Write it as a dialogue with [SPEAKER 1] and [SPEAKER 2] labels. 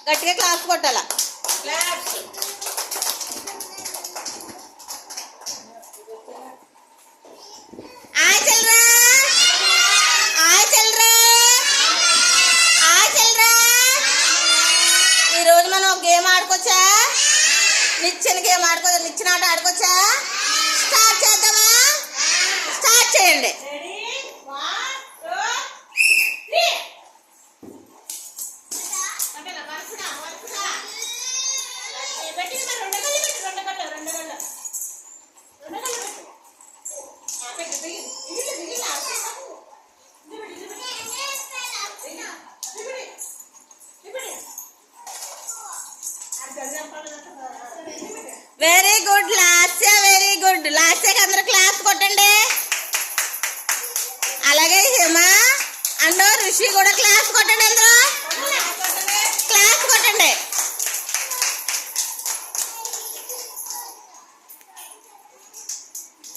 [SPEAKER 1] గట్టిగా క్లాస్ కొట్టాలా. ఆయ్ చెల్రా, ఆయ్ చెల్రా, ఆయ్ చెల్రా. ఈరోజు మనం ఒక గేమ్ ఆడుకోవచ్చా? నిచ్చెన గేమ్ ఆడుకోవచ్చా? నిచ్చెన ఆట ఆడుకోవచ్చా? స్టార్ట్ చేద్దామా? స్టార్ట్ చేయండి. Very good Lasya, very good. లాస్యకి అందరూ క్లాస్ కొట్టండి. అలాగే హిమ అండ్ ఋషి కూడా క్లాస్ కొట్టండి అందరూ.